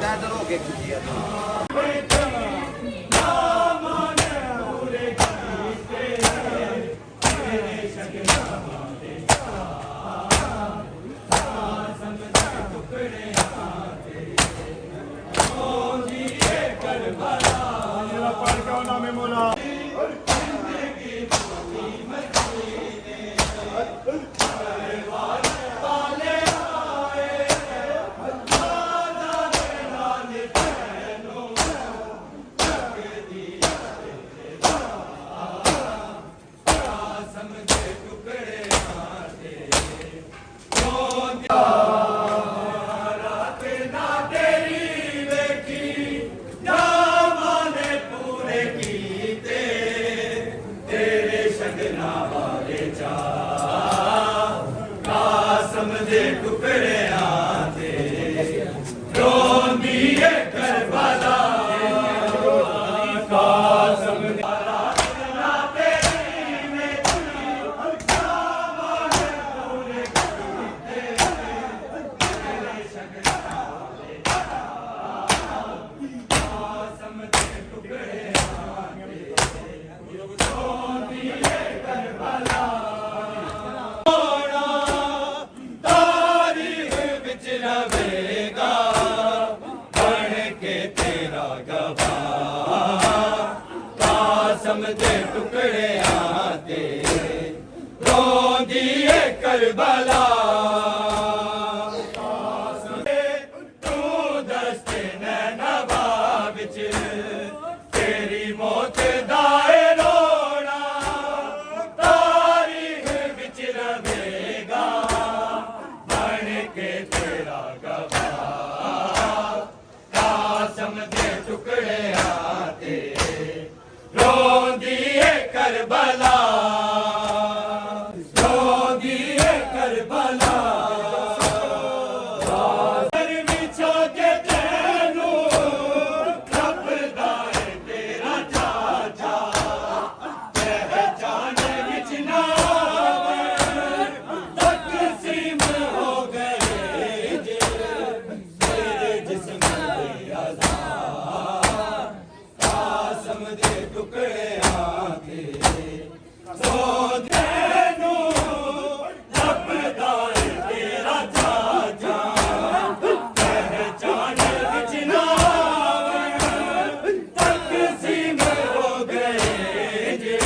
ਲੈ ਇਧਰ ਹੋ ਕੇ ਖਿੱਚੀ ਆ समझे टुकड़ियां ते रोंदी है करबला तू दस्ते नैनवा विच तेरी मौत दाए रोना तारीख विच रवेगा बन के तेरा गवाह कासम दे टुकड़ियां ते रोंदी है करबला रोंदी है करबला विछो के तैनू रबदा है तेरा चाचा पहचान विच ना तकसीम हो गए जे तेरे जिस्म दे आज़ाद कासम दे टुकड़े आके सो देनू रबदा है तेरा चाचा पहचान विच ना तकसीम हो गए जे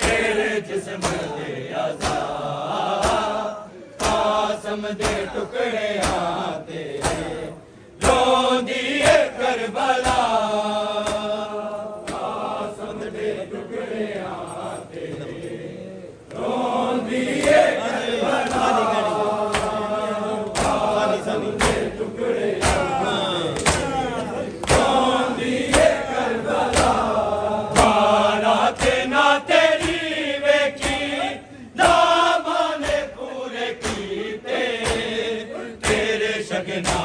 तेरे जिस्म दे आज़ाद कासम दे टुकड़े आते रोंदी है करबला ना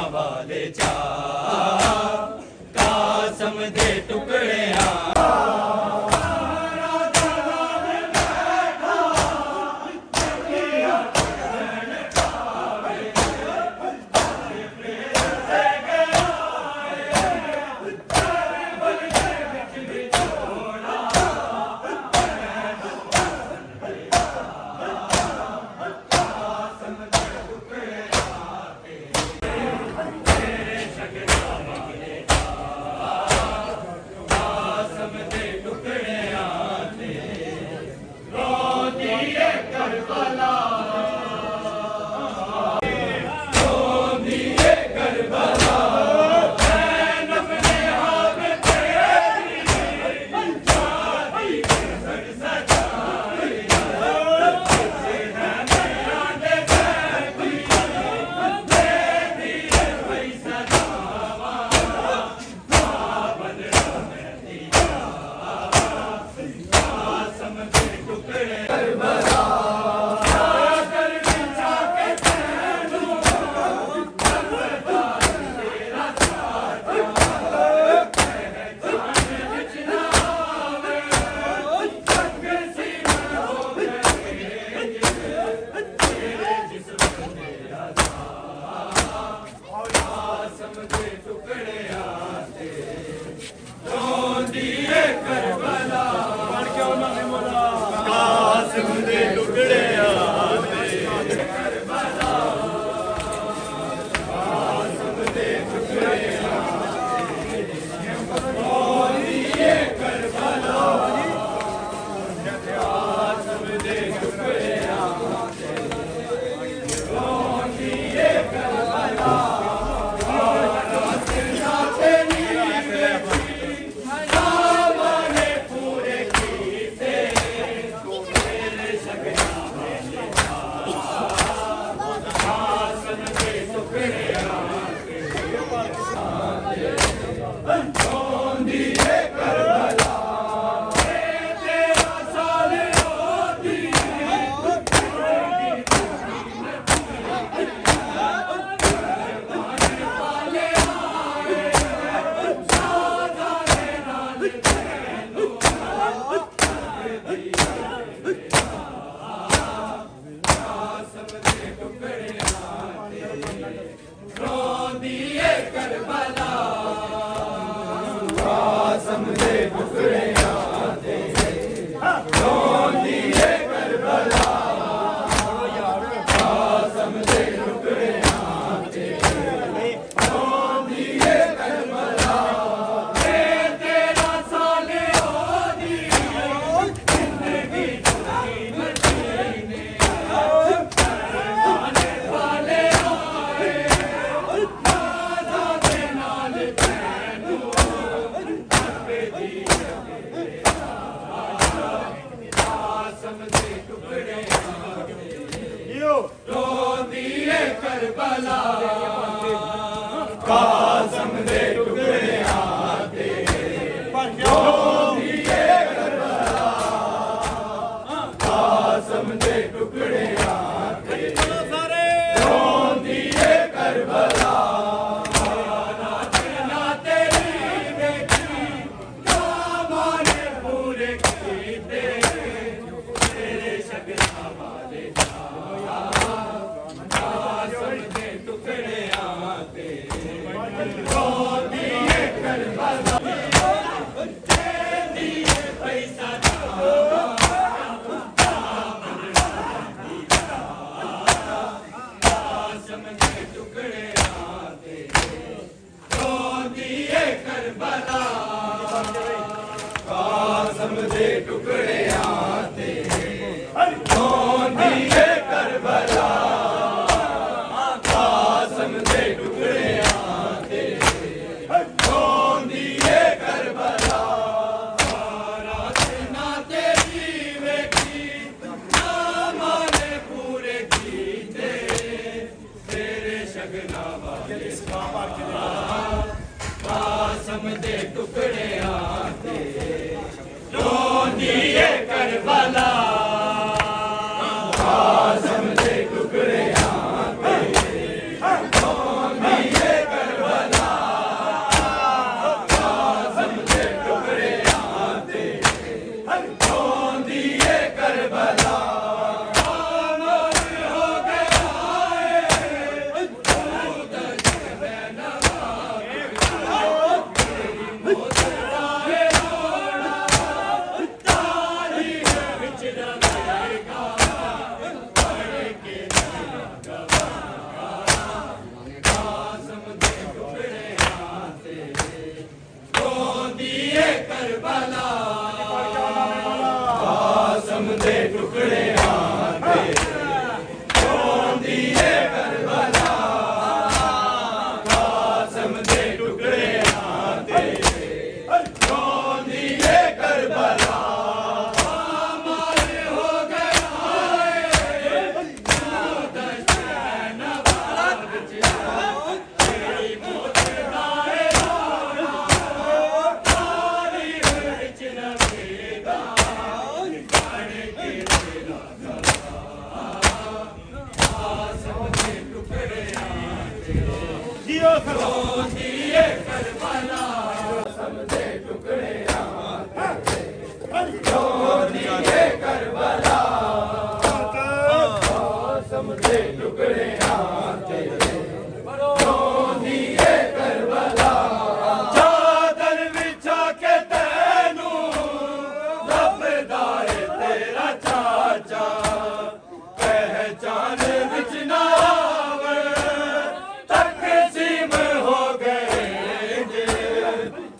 रोंदी है करबला कासम दे टुकड़ियां तेरे रोंदी है करबला कासम दे टुकड़ियां तेरे रोंदी है करबला ना तेरी बेटी माने पूरे कीते तेरे शगना वाले कासम दे टुकड़ियां तेरे रोंदी है करबला कासम दे टुकड़ियां तेरे रोंदी है करबला रात ना तेरी वेखी ना माने पूरे कीते तेरे शगना वाले कासम दे टुकड़ियां तेरे रोंदी है करबला कासम दे टुकड़ियां तेरे रोंदी है करबला कासम दे टुकड़ियां तेरे रोंदी है करबला अमर हो गया है तू दर्द में नवा तेरी मौत आए रोना तारीख विच रहेगा पढ़ के तेरा गवाह कासम दे टुकड़ियां तेरे रोंदी है करबला कासम दे टुकड़ियां तेरे रोंदी है करबला कासम दे टुकड़ियां तेरे रोंदी है करबला अमर हो गया है तू दश्त नवाब विच तेरी मौत आए रोना तारीख विच रहेगा पढ़ के तेरा गवाह कासम दे टुकड़ियां तेरे रोंदी है करबला कासम दे टुकड़ियां तेरे रोंदी है करबला कासम दे टुकड़ियां तेरे रोंदी है करबला चादर विछा के तैनू लभदा है तेरा चाचा पहचान विच ना आवे तकसीम हो गए जे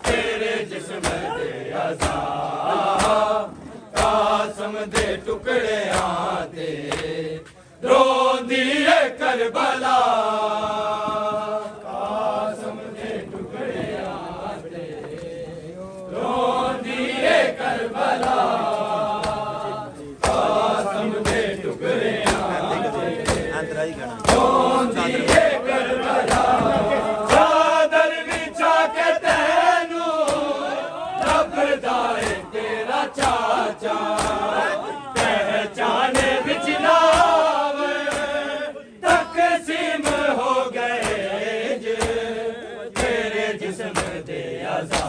तेरे जिस्म दे अज़ा कासम दे टुकड़ियां तेरे रोंदी है करबला कासम दे टुकड़ियां तेरे रोंदी है करबला कासम दे टुकड़ियां रोंदी है करबला चादर बिछा के तैनू लभदा है तेरा चाचा पहचान विच ना आवे तकसीम हो गए जे तेरे जिस्म दे अज़ा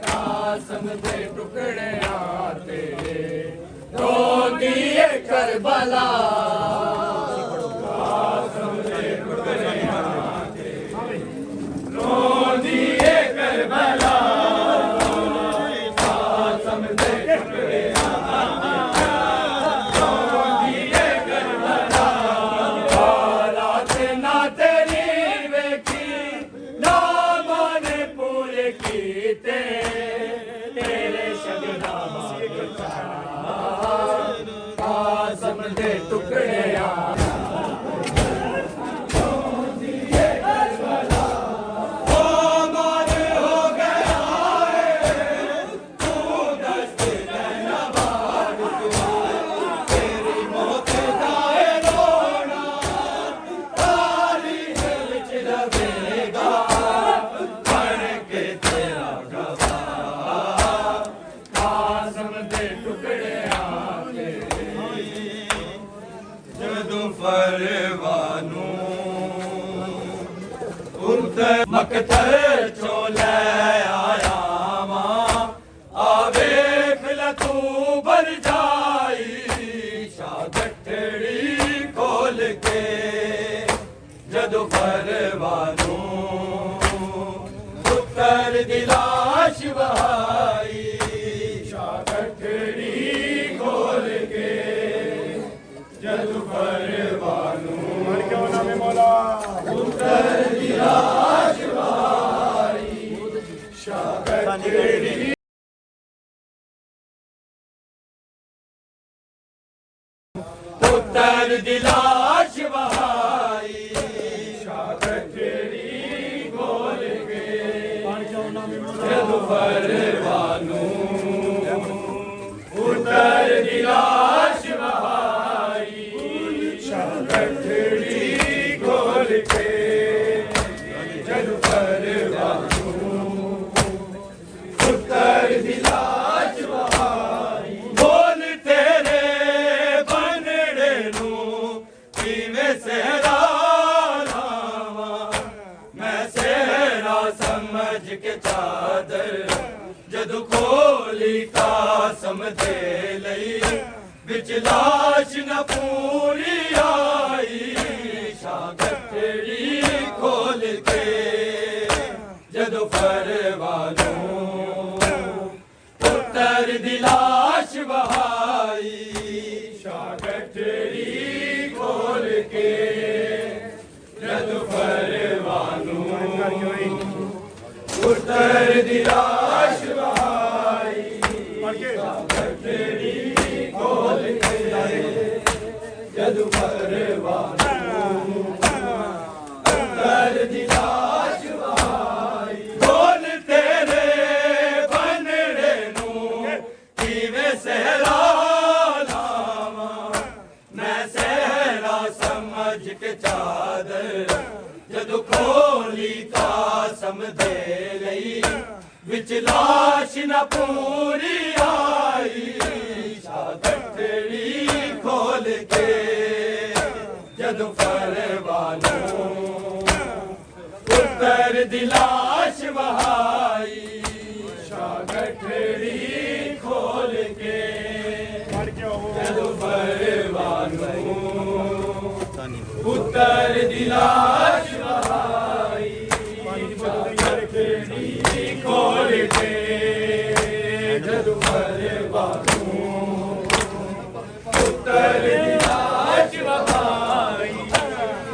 कासम दे टुकड़ियां तेरे रोंदी है करबला कासम दे टुकड़ियां तेरे रोंदी है करबला कासम दे टुकड़ियां रोंदी है करबला हालात ना तेरी वेखी ना माने पूरे कीते तेरे शगना कासम दे टुकड़ियां परवानू उतर मकतर चो ले आया मां आवेख ल तू भर जाई शागठड़ी खोल के जदों परवानू उतर दिलाश बहाई शागठड़ी खोल के जदों परवानू उतर दिलाश बहाई शागठड़ी उतर दिलाश बहाई शागठड़ी खोल के जदों परवानू उतर दिलाश बहाई शागठड़ी खोल के जदों परवानू उतर दिलाश बहाई बोल तेरे बनड़े नू किवें सहरा लावां मैं सहरा समझ के चादर जदों खोली कासम दे लई बिच लाश न पूरी आई शागठड़ी खोल के जदों परवानू उतर दिलाश बहाई शागठड़ी खोल के जदों परवानू उतर दिलाश बहाई शागठड़ी खोल के जदों परवानू उतर दिलाश बहाई बोल तेरे बनड़े नू किवें सहरा लावां मैं सहरा समझ के चादर जदों खोली कासम दे लई विच लाश न पूरी आई शागठड़ी खोल के जदों परवानू उतर दिलाश बहाई शागठड़ी खोल के जदों परवानू उतर दिलाश बहाई शागठड़ी खोल के जदों परवानू उतर दिलाश बहाई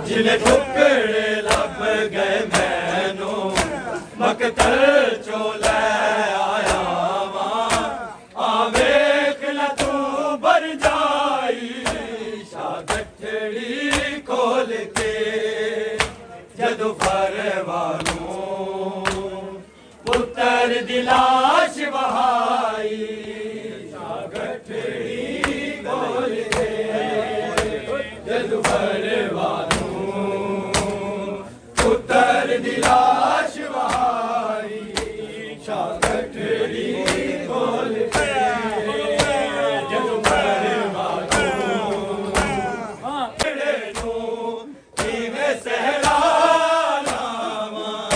जिले ठुकड़े लब गए मैनू मकतर चो ले आया मां आवेख ल तू भर जाई शागठड़ी खोल के जदों परवानू उतर दिलाश बहाई शागठड़ी खोल के जदों परवानू उतर दिलाश बहाई शागठड़ी खोल के जदों परवानू किवें सहरा लावां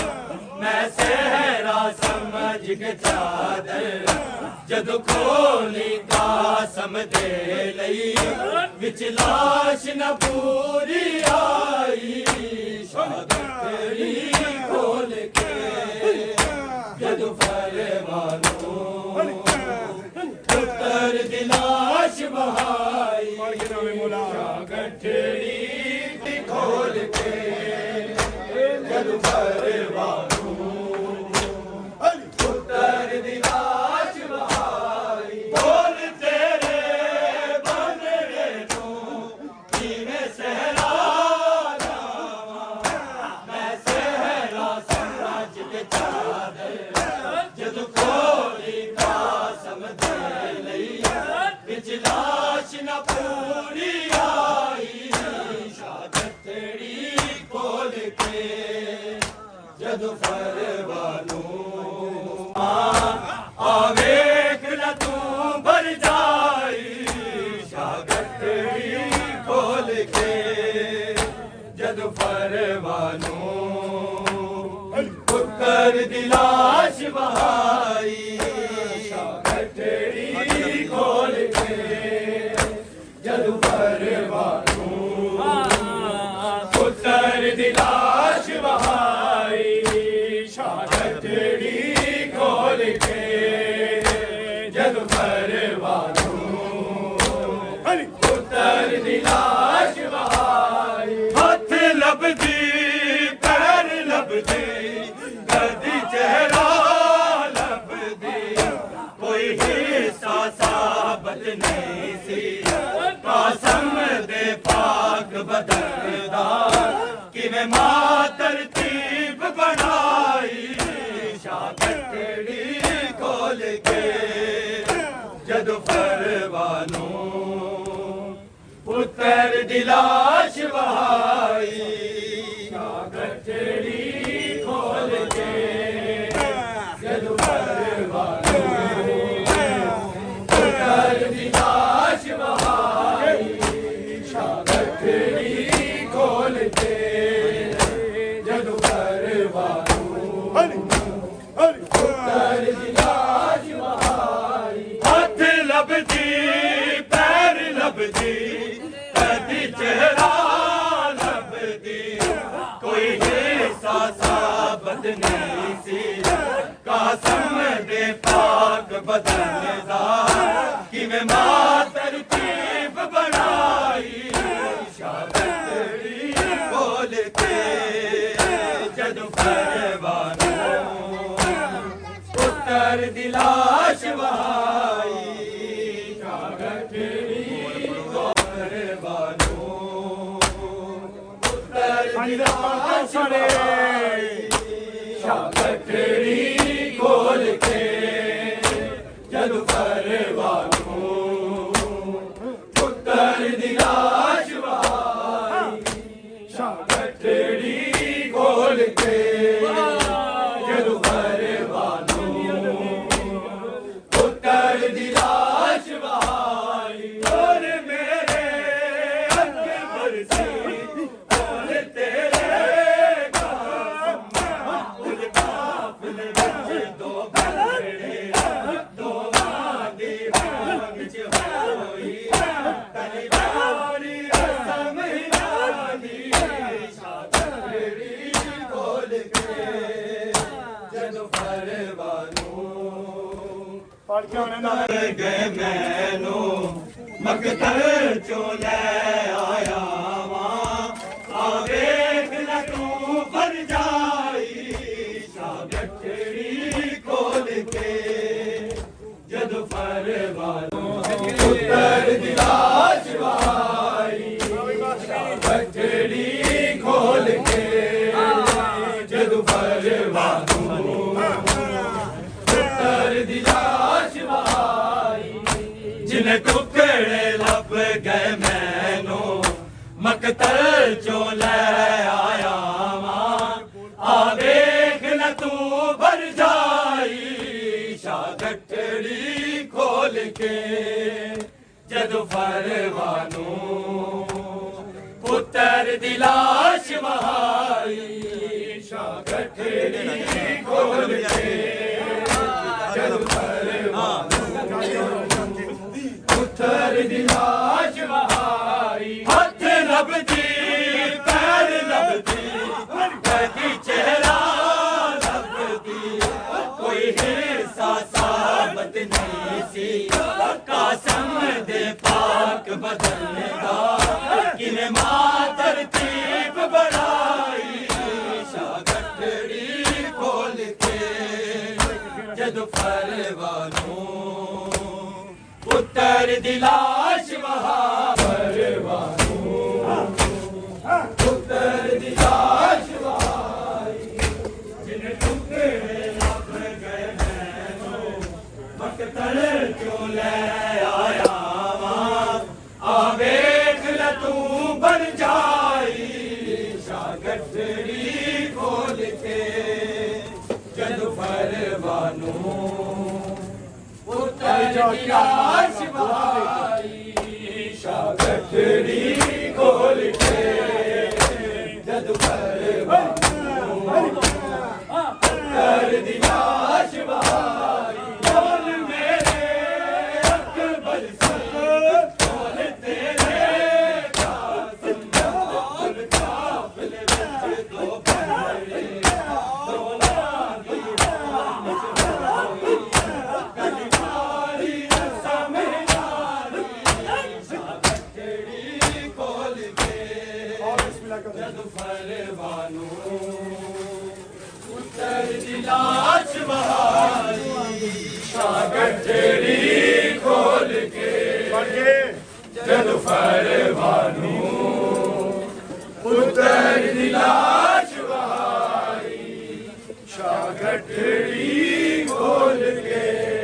मैं सहरा समझ के चादर जदों खोली कासम दे लई विच लाश न पूरी आई शागठड़ी खोल के जदों परवानू उतर दिलाश बहाई शागठड़ी खोल के जदों परवानू उतर दिलाश बहाई बोल तेरे बनड़े नू किवें सहरा लावां मैं सहरा समझ के चादर जदों खोली कासम दे लई बिच लाश न पूरी आई शागठड़ी खोल के जदों परवानू आवेख ल तू भर जाई शागठड़ी खोल के ਪਰਵਾਨੋਂ ਪੁੱਤਰ ਦੀ ਲਾਸ਼ ਵਹਾਈ ਗਠੜੀ ਖੋਲ ਕੇ ਜਦੋਂ ਪਰਵਾਨੋਂ ਪੁੱਤਰ ਦੀ ਲਾਸ਼ ਵਹਾਈ ਗਠੜੀ ਖੋਲ ਕੇ ਜਦੋਂ ਪਰਵਾਨੋਂ ਪੁੱਤਰ ਦੀ ਲਾਸ਼ ਵਹਾਈ ਹੱਥ ਲੱਭਦੀ ਪੈਰ ਲੱਭਦੀ ਕਦੀ ਚਿਹਰਾ ਲੱਭਦੀ ਕੋਈ ਹਿੱਸਾ ਸਾਬਤ ਨਹੀਂ ਸੀ ਕਾਸਮ ਦੇ ਪਾਕ ਬਦਨ ਦਾ ਕਿਵੇਂ ਮਾਂ ਤਰਤੀਬ ਬਣਾਈ ਸ਼ਾਗਟੜੀ ਖੋਲ ਕੇ ਜਦੋਂ ਪਰਵਾਨੋਂ ਪੁੱਤਰ ਦੀ ਲਾਸ਼ ਵਹਾਈ ਗਠੜੀ ਖੋਲ ਕੇ ਜਦੋਂ ਪਰਵਾਨੋਂ ਪੁੱਤਰ ਦੀ ਲਾਸ਼ ਵਹਾਈ ਗਠੜੀ ਖੋਲ ਕੇ ਜਦੋਂ ਪਰਵਾਨੋਂ ਪੁੱਤਰ ਦੀ ਲਾਸ਼ ਵਹਾਈ ਹੱਥ ਲੱਭਦੀ ਪੈਰ ਲੱਭਦੀ ਕਦੀ ਚਿਹਰਾ ਲੱਭਦੀ ਕੋਈ ਹਿੱਸਾ ਸਾਬਤ ਨਹੀਂ ਸੀ ਕਾਸਮ ਦੇ ਪਾਕ ਬਦਨ ਦਾ ਕਿਵੇਂ ਮਾਂ ਤਰਤੀਬ ਬਣਾਈ ਸ਼ਾਗਟੜੀ ਖੋਲ ਕੇ ਜਦੋਂ ਪਰਵਾਨੋਂ ਪੁੱਤਰ ਦੀ ਲਾਸ਼ ਵਹਾਈ ਸ਼ਾਗਟੜੀ ਸ਼ਾਗਟੜੀ ਖੋਲ ਕੇ ਜਦੋਂ ਪਰਵਾਨੋਂ ਪੁੱਤਰ ਦੀ ਲਾਸ਼ ਵਹਾਈ ਸ਼ਾਗਟੜੀ ਖੋਲ ਕੇ ਜਦੋਂ ਪਰਵਾਨੋਂ ਪੁੱਤਰ ਦੀ ਲਾਸ਼ ਵਹਾਈ ਔਰ ਮੇਰੇ ਅਕਬਰ ਸੀ ਗਏ ਮੈਨੂੰ ਮਕਤਲ ਚੋਂ ਲੈ ਆਇਆ ਵਾਂ ਆ ਵੇਖ ਲੈ ਤੂੰ ਭਰ ਜਾਈ ਸ਼ਾਗਟੜੀ ਖੋਲ ਕੇ ਜਦੋਂ ਪਰਵਾਨੋਂ ਪੁੱਤਰ ਦੀ ਲਾਸ਼ ਵਹਾਈ ਸ਼ਾਗਟੜੀ ਖੋਲ ਕੇ ਜਦੋਂ ਪਰਵਾਨੋਂ ਪੁੱਤਰ ਦੀ ਲਾਸ਼ ਵਹਾਈ ਜਿਨੇ ਟੁਕੜੇ ਲੱਭ ਗਏ ਮੈਨੂੰ ਮਕਤਲ ਚੋਂ ਲੈ ਆਇਆ ਵਾਂ ਆ ਵੇਖ ਲੈ ਤੂੰ ਭਰ ਜਾਈ ਸ਼ਾਗਟੜੀ ਖੋਲ ਕੇ ਜਦੋਂ ਪਰਵਾਨੋਂ ਪੁੱਤਰ ਦੀ ਲਾਸ਼ ਵਹਾਈ ਸ਼ਾਗਟੜੀ ਖੋਲ ਕੇ ਜਦੋਂ ਪਰਵਾਨੋਂ ਪੁੱਤਰ ਦੀ ਲਾਸ਼ ਵਹਾਈ ਹੱਥ ਲੱਭਦੀ ਪੈਰ ਲੱਭਦੀ ਕਦੀ ਚਿਹਰਾ ਲੱਭਦੀ ਕੋਈ ਹਿੱਸਾ ਸਾਬਤ ਨਹੀਂ ਸੀ ਕਾਸਮ ਦੇ ਪਾਕ ਬਦਨ ਦਾ ਕਿਵੇਂ ਮਾਂ ਤਰਤੀਬ ਬਣਾਈ ਸ਼ਾਗਟੜੀ ਖੋਲ ਕੇ ਜਦੋਂ ਪਰਵਾਨੋਂ ਪੁੱਤਰ ਦੀ ਲਾਸ਼ ਵਹਾ ਪਰਵਾਨੋਂ ਪੁੱਤਰ ਦੀ ਲਾਸ਼ ਵਹਾਈ ਜਿਨੇ ਟੁਕੜੇ ਲੱਭ ਗਏ ਮੈਨੂੰ ਮਕਤਲ ਚੋਂ ਲੈ ਆਇਆ ਵਾਂ ਆ ਵੇਖ ਲੈ ਤੂੰ ਬਣ ਜਾਈ ਸ਼ਾਗਟੜੀ ਖੋਲ ਕੇ ਜਦੋਂ ਪਰਵਾਨੋਂ ਪੁੱਤਰ ਦੀ ਲਾਸ਼ ਵਹਾਈ ਸ਼ਾਗਟੜੀ ਖੋਲ ਕੇ ਜਦੋਂ ਪਰਵਾਨੂ ਪੁੱਤਰ ਦੀ ਲਾਸ਼ ਵਹਾਈ ਸ਼ਾਗਟੜੀ ਖੋਲ ਕੇ ਪੜ ਕੇ ਜਦ ਪਰਵਾਨੂ ਪੁੱਤਰ ਦੀ ਲਾਸ਼ ਵਹਾਈ ਸ਼ਾਗਟੜੀ ਖੋਲ ਕੇ